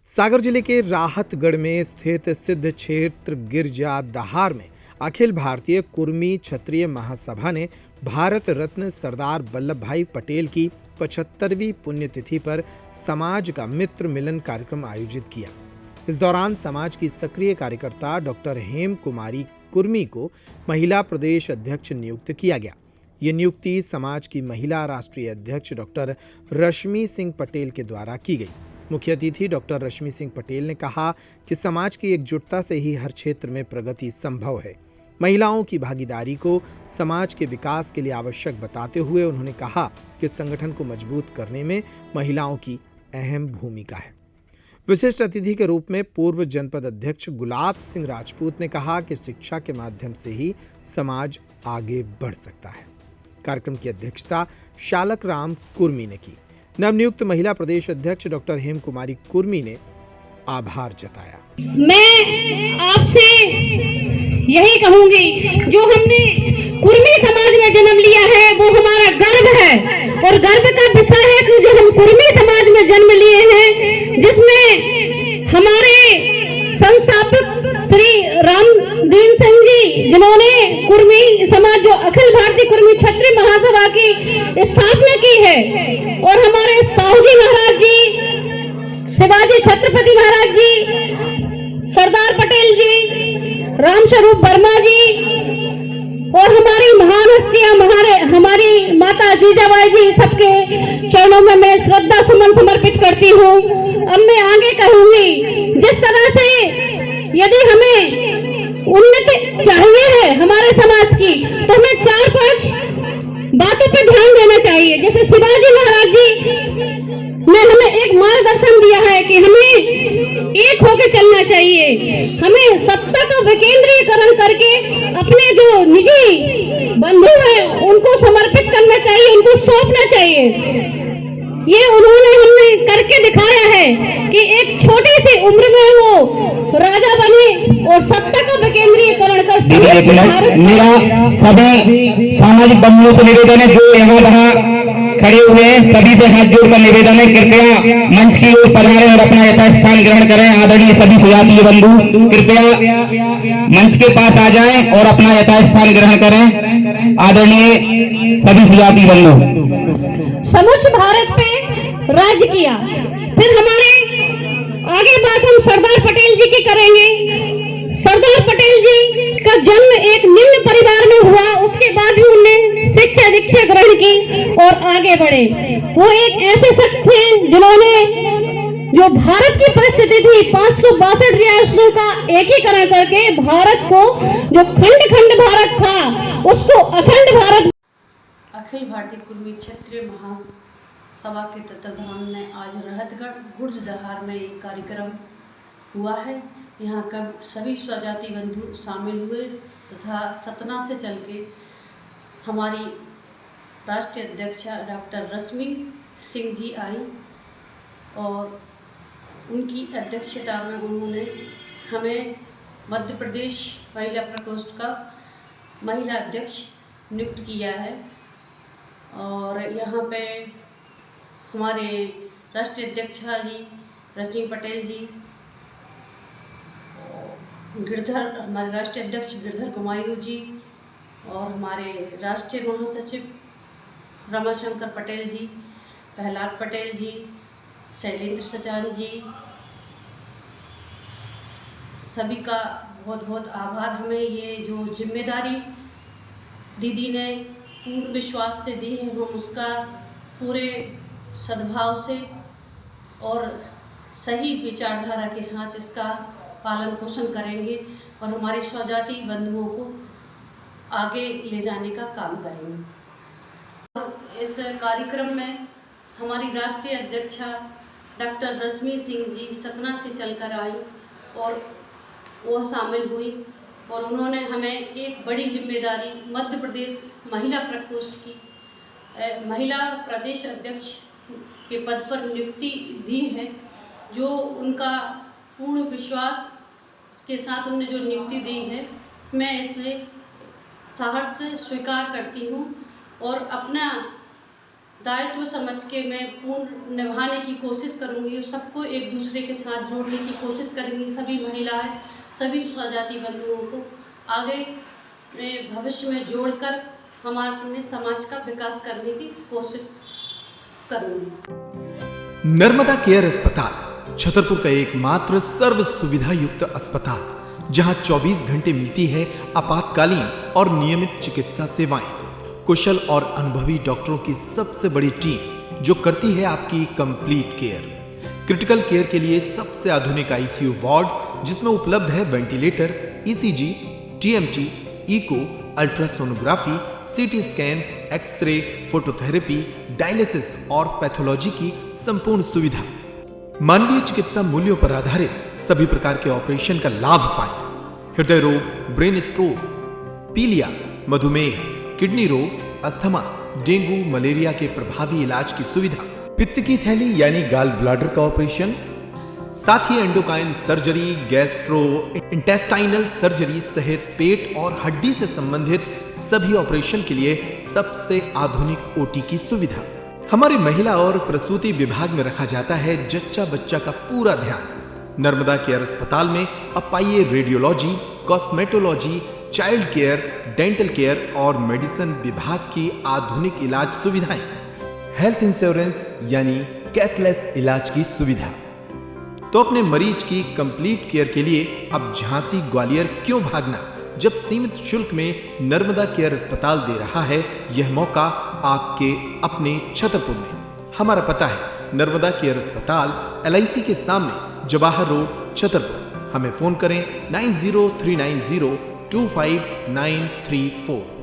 सागर जिले के राहतगढ़ में स्थित सिद्ध क्षेत्र गिरजा दहार में अखिल भारतीय कुर्मी क्षत्रिय महासभा ने भारत रत्न सरदार वल्लभ भाई पटेल की 75वीं पुण्यतिथि पर समाज का मित्र मिलन कार्यक्रम आयोजित किया। इस दौरान समाज की सक्रिय कार्यकर्ता डॉक्टर हेम कुमारी कुर्मी को महिला प्रदेश अध्यक्ष नियुक्त किया गया। ये नियुक्ति समाज की महिला राष्ट्रीय अध्यक्ष डॉक्टर रश्मि सिंह पटेल के द्वारा की गई। मुख्य अतिथि डॉक्टर रश्मि सिंह पटेल ने कहा कि समाज की एकजुटता से ही हर क्षेत्र में प्रगति संभव है। महिलाओं की भागीदारी को समाज के विकास के लिए आवश्यक बताते हुए उन्होंने कहा कि संगठन को मजबूत करने में महिलाओं की अहम भूमिका है। विशिष्ट अतिथि के रूप में पूर्व जनपद अध्यक्ष गुलाब सिंह राजपूत ने कहा कि शिक्षा के माध्यम से ही समाज आगे बढ़ सकता है। कार्यक्रम की अध्यक्षता शालक राम कुर्मी ने की। नवनियुक्त महिला प्रदेश अध्यक्ष डॉक्टर हेम कुमारी कुर्मी ने आभार जताया। मैं आपसे यही कहूंगी, जो हमने कुर्मी समाज में जन्म लिया है वो हमारा गर्व है और गर्व का विषय है कि जो हम कुर्मी समाज में जन्म लिए हैं, जिसमें हमारे संस्थापक श्री रामदीन सिंह जी, जिन्होंने कुर्मी समाज जो अखिल भारतीय कुर्मी क्षत्रिय महासभा की स्थापना की है, और हमारे साहू जी महाराज जी, शिवाजी छत्रपति महाराज जी, सरदार पटेल जी, रामस्वरूप वर्मा जी और हमारी महान हस्तियां हमारी माता जीजाबाई जी, सबके चरणों में मैं श्रद्धा सुमन समर्पित करती हूँ। अब मैं आगे कहूंगी, जिस तरह से यदि हमें उन्नति चाहिए है हमारे समाज की, तो हमें 4-5 बातों पर ध्यान देना चाहिए। जैसे शिवाजी महाराज जी ने हमें एक मार्गदर्शन दिया है कि हमें एक होकर चलना चाहिए, हमें सत्ता का विकेंद्रीकरण करके अपने जो निजी बंधु हैं उनको समर्पित करना चाहिए, उनको सौंपना चाहिए। ये उन्होंने हमें करके दिखाया है कि एक छोटी सी उम्र में वो राजा बने और सत्ता का विकेंद्रीकरण कर। मेरा सभी सामाजिक बंधुओं से निवेदन है, जो यहाँ खड़े हुए हैं, सभी से हाथ जोड़कर निवेदन है, कृपया मंच की ओर पधारें और अपना यथास्थान ग्रहण करें। आदरणीय सभी सुजातीय बंधु कृपया मंच के पास आ जाएं और अपना यथास्थान ग्रहण करें। आदरणीय सभी सुजातीय बंधु। समूचे भारत पे राज किया। फिर हमारे आगे बात हम सरदार पटेल जी की करेंगे। सरदार पटेल जी का जन्म एक निम्न परिवार में हुआ, उसके बाद भी उन्होंने शिक्षा दीक्षा ग्रहण की और आगे बढ़े। वो एक ऐसे शख्स थे जिन्होंने जो भारत की परिस्थिति थी 562 रियासतों का एकीकरण करके भारत को, जो खंड खंड भारत था, उसको अखंड भारत। अखिल भारतीय कुर्मी क्षत्रिय महासभा के तत्वाधान में आज राहतगढ़ गुर्ज दहार में एक कार्यक्रम हुआ है। यहाँ कब सभी स्वजाति बंधु शामिल हुए तथा सतना से चल के हमारी राष्ट्रीय अध्यक्षा डॉक्टर रश्मि सिंह जी आई और उनकी अध्यक्षता में उन्होंने हमें मध्य प्रदेश महिला प्रकोष्ठ का महिला अध्यक्ष नियुक्त किया है। और यहाँ पे हमारे राष्ट्रीय अध्यक्षा जी रश्मि पटेल जी, हमारे राष्ट्रीय अध्यक्ष गिरधर कुमायूं जी और हमारे राष्ट्रीय महासचिव रमाशंकर पटेल जी, प्रहलाद पटेल जी, शैलेंद्र सचान जी, सभी का बहुत बहुत आभार। हमें ये जो जिम्मेदारी दीदी ने पूर्ण विश्वास से दी है, हम उसका पूरे सद्भाव से और सही विचारधारा के साथ इसका पालन पोषण करेंगे और हमारे स्वजाति बंधुओं को आगे ले जाने का काम करेंगे। इस कार्यक्रम में हमारी राष्ट्रीय अध्यक्षा डॉक्टर रश्मि सिंह जी सतना से चलकर आई और वह शामिल हुई और उन्होंने हमें एक बड़ी जिम्मेदारी मध्य प्रदेश महिला प्रकोष्ठ की महिला प्रदेश अध्यक्ष के पद पर नियुक्ति दी है। जो उनका पूर्ण विश्वास के साथ उन्होंने जो नियुक्ति दी है, मैं इसे सहर्ष स्वीकार करती हूँ और अपना दायित्व समझ के मैं पूर्ण निभाने की कोशिश करूंगी और सबको एक दूसरे के साथ जोड़ने की कोशिश करूंगी। सभी महिलाएं, सभी स्वजाति बंधुओं को आगे भविष्य में जोड़कर हमारे समाज का विकास करने की कोशिश करूंगी। नर्मदा केयर अस्पताल छतरपुर का एकमात्र सर्व सुविधा युक्त अस्पताल, जहां 24 घंटे मिलती है आपातकालीन और नियमित चिकित्सा सेवाएं। कुशल और अनुभवी डॉक्टरों की सबसे बड़ी टीम जो करती है आपकी कंप्लीट केयर। क्रिटिकल केयर के लिए सबसे आधुनिक आईसीयू वार्ड, जिसमें उपलब्ध है ventilator, ECG, TMT, echo, ultrasonography, CT scan, x ray, phototherapy, dialysis और पैथोलॉजी की संपूर्ण सुविधा। मानवीय चिकित्सा मूल्यों पर आधारित सभी प्रकार के ऑपरेशन का लाभ पाएं। हृदय रोग, ब्रेन स्ट्रोक, पीलिया, मधुमेह, किडनी रोग, अस्थमा, डेंगू, मलेरिया के प्रभावी इलाज की सुविधा, पित्त की थैली यानी गाल ब्लैडर का ऑपरेशन, साथ ही endocrine surgery, gastrointestinal surgery सहित पेट और हड्डी से संबंधित सभी ऑपरेशन के लिए सबसे आधुनिक ओटी की सुविधा। हमारे महिला और प्रसूति विभाग में रखा जाता है जच्चा बच्चा का पूरा ध्यान। नर्मदा केयर अस्पताल में अब पाइए radiology, cosmetology, child care, dental care और मेडिसिन विभाग की आधुनिक इलाज सुविधाएं, हेल्थ इंश्योरेंस यानी कैशलेस इलाज की सुविधा। तो अपने मरीज की कंप्लीट केयर के लिए अब झांसी ग्वालियर क्यों भागना, जब सीमित शुल्क में नर्मदा केयर अस्पताल दे रहा है यह मौका आपके अपने छतरपुर में। हमारा पता है नर्मदा केयर अस्पताल LIC के सामने, जवाहर रोड, छतरपुर। हमें फोन करें 9039025934।